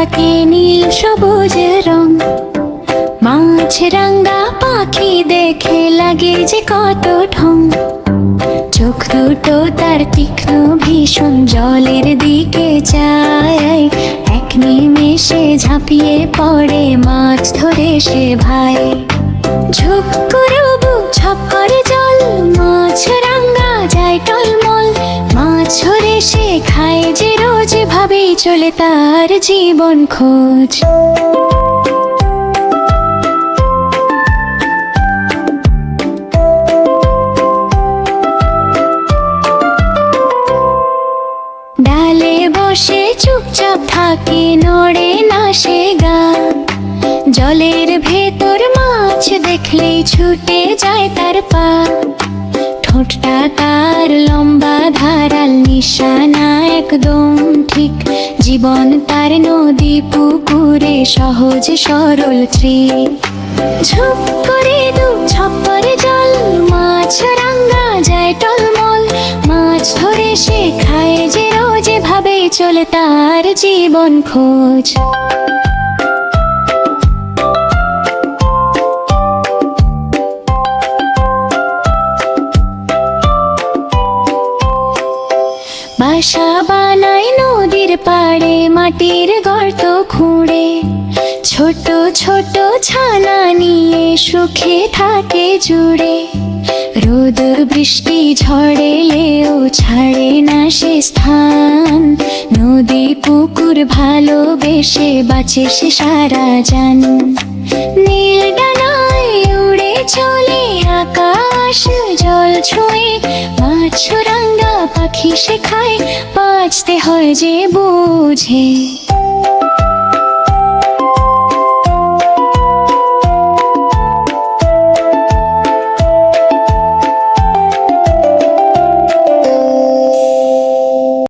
থাকে নীল সবুজ রং। মাছরাঙা পাখি দেখে লাগে যে কত ঢং। চোখ দুটো তার তীক্ষ্ণ ভীষণ জলের দিকে চায়। এক নিমেষে ঝাঁপিয়ে পড়ে মাছ ধরে সে ভাই। ঝুপ করে বুক ঝপ করে জল, মাছরাঙা যায় টলমল। মাছ ধরে সে খায় যে রোজ, ভাবেই চলে তার জীবন খোঁজ। ডালে বসে চুপচাপ থাকে, নড়ে না সে গা। জলের ভেতর মাছ দেখলেই ছুটে যায় তার পা। ঠোঁটটা তার লম্বা ধারাল, নিশানা একদম ঠিক। জীবন তার নদী পুকুরে সহজ সরল তৃপ। ঝুপ করে দু ঝপ করে জল, মাছরাঙা যায় টলমল। মাছ ধরে সে খায় যে রোজ, ভাবে চলে তার জীবন খোঁজ। বাসা বানায় নদীর পাড়ে, মাটির গর্ত খুঁড়ে। ছোট ছোট ছানা নিয়ে সুখে থাকে জুড়ে। রোদ বৃষ্টি ঝড় এলেও ছাড়ে না সে স্থান। নদী পুকুর ভালোবেসে বাঁচে সে সারা জান। নীল ডানায় উড়ে চলে আকাশ জল ছুঁয়ে। মাছরাঙা পাখি শেখায়, বাঁচতে হয় যে বুঝে।